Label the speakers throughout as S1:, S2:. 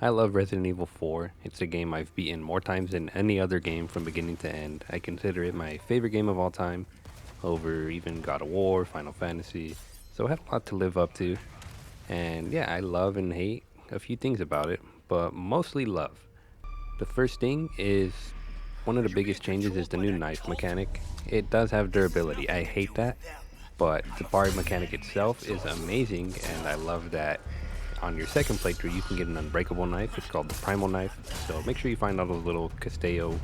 S1: I love Resident Evil 4. It's a game I've beaten more times than any other game from beginning to end. I consider it my favorite game of all time, over even God of War, Final Fantasy. So it had a lot to live up to. And yeah, I love and hate a few things about it, but mostly love. The first thing is one of the biggest changes is the new knife mechanic. It does have durability. I hate that, but the bar mechanic itself is amazing, and I love that on your second playthrough you can get an unbreakable knife. It's called the primal knife. So make sure you find all those little Castello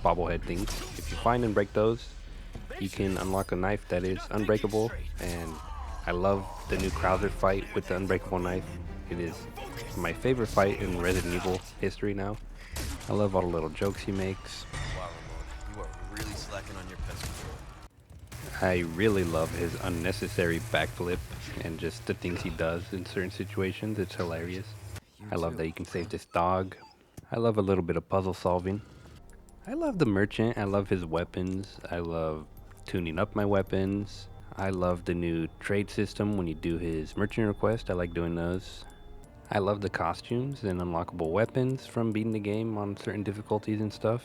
S1: bobblehead things. If you find and break those, you can unlock a knife that is unbreakable. And I love the new Krauser fight with the unbreakable knife. It is my favorite fight in Resident Evil history now. I love all the little jokes he makes.
S2: Wow, Ramon, you are really slacking on your pest control.
S1: I really love his unnecessary backflip and just the things he does in certain situations. It's hilarious.
S2: You
S1: I love
S2: too.
S1: that you can save this dog. I love a little bit of puzzle solving. I love the merchant. I love his weapons. I love tuning up my weapons. I love the new trade system when you do his merchant request. I like doing those. I love the costumes and unlockable weapons from beating the game on certain difficulties and stuff.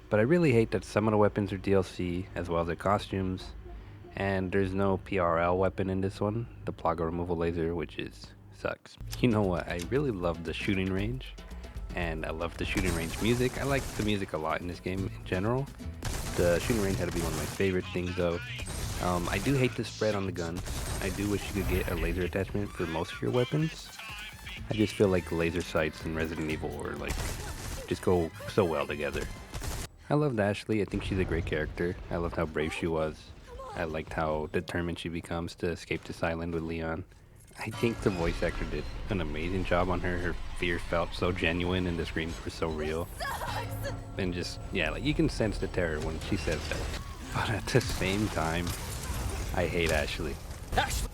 S1: But I really hate that some of the weapons are DLC as well as the costumes. And there's no PRL weapon in this one, the Plaga removal laser, which is sucks. You know what? I really love the shooting range, and I love the shooting range music. I like the music a lot in this game in general. The shooting range had to be one of my favorite things, though. I do hate the spread on the guns. I do wish you could get a laser attachment for most of your weapons. I just feel like laser sights in Resident Evil or like just go so well together. I loved Ashley. I think she's a great character. I loved how brave she was. I liked how determined she becomes to escape this island with Leon. I think the voice actor did an amazing job on her. Her fear felt so genuine and the screams were so real. And just, yeah, like you can sense the terror when she says that. But at the same time, I hate Ashley.
S2: Ashley!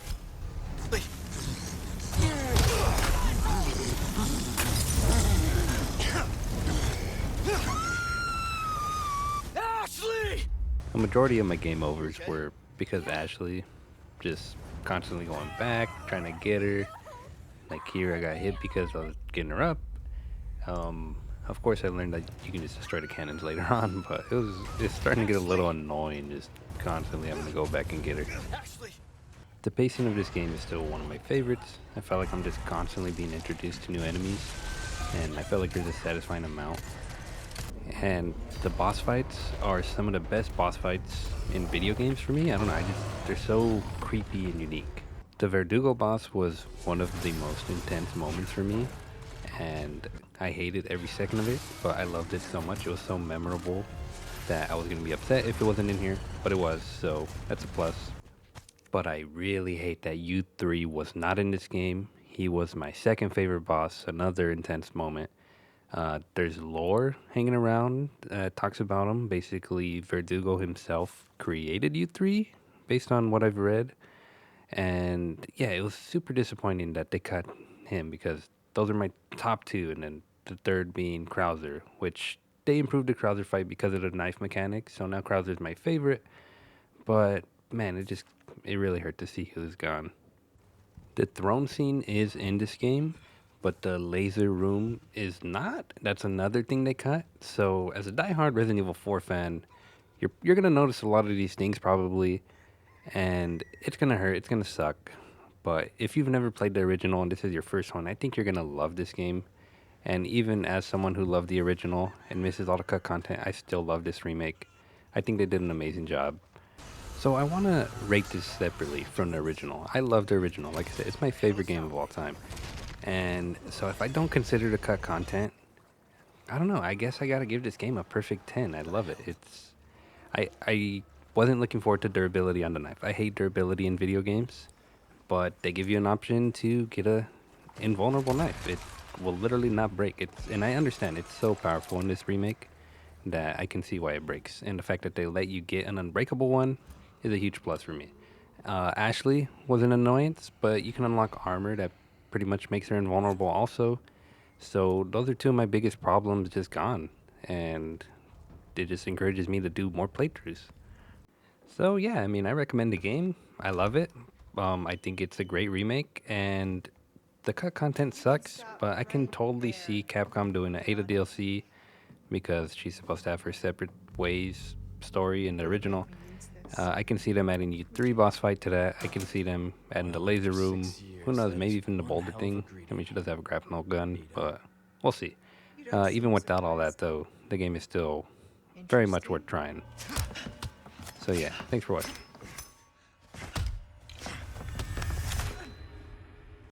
S2: Ashley!
S1: A majority of my game overs were because Ashley just constantly going back, trying to get her. Like here, I got hit because I was getting her up. Of course, I learned that you can just destroy the cannons later on, but it's starting to get a little annoying just constantly having to go back and get her.
S2: Ashley!
S1: The pacing of this game is still one of my favorites. I felt like I'm just constantly being introduced to new enemies, and I felt like there's a satisfying amount. And the boss fights are some of the best boss fights in video games for me. I don't know, they're so creepy and unique. The Verdugo boss was one of the most intense moments for me, and I hated every second of it, but I loved it so much. It was so memorable that I was gonna be upset if it wasn't in here, but it was, so that's a plus. But I really hate that U3 was not in this game. He was my second favorite boss, another intense moment. There's lore hanging around that talks about him. Basically, Verdugo himself created U3 based on what I've read. And yeah, it was super disappointing that they cut him because those are my top two. And then the third being Krauser, which they improved the Krauser fight because of the knife mechanic. So now Krauser's my favorite. But man, it really hurt to see he was gone. The throne scene is in this game, but the laser room is not. That's another thing they cut. So, as a diehard Resident Evil 4 fan, you're gonna notice a lot of these things probably, and it's gonna hurt. It's gonna suck. But if you've never played the original and this is your first one, I think you're gonna love this game. And even as someone who loved the original and misses all the cut content, I still love this remake. I think they did an amazing job. So I want to rate this separately from the original. I love the original. Like I said, it's my favorite game of all time. And so if I don't consider the cut content, I don't know. I guess I got to give this game a perfect 10. I love it. I wasn't looking forward to durability on the knife. I hate durability in video games, but they give you an option to get a invulnerable knife. It will literally not break. And I understand it's so powerful in this remake that I can see why it breaks. And the fact that they let you get an unbreakable one is a huge plus for me. Ashley was an annoyance, but you can unlock armor that pretty much makes her invulnerable also. So those are two of my biggest problems just gone. And it just encourages me to do more playthroughs. So yeah, I mean, I recommend the game. I love it. I think it's a great remake, and the cut content sucks, but I can totally see Capcom doing an Ada DLC because she's supposed to have her separate ways story in the original. I can see them adding you 3 boss fight to that. I can see them adding the
S2: Well,
S1: laser
S2: for
S1: room.
S2: 6
S1: Who
S2: years,
S1: knows?
S2: that
S1: Maybe
S2: is
S1: even the
S2: one
S1: boulder
S2: hell of a
S1: thing. I mean,
S2: greeting.
S1: she does have a grapnel gun,
S2: Need help?
S1: but we'll see. Even without all that, though, the game is still very much worth trying. So yeah, thanks for watching.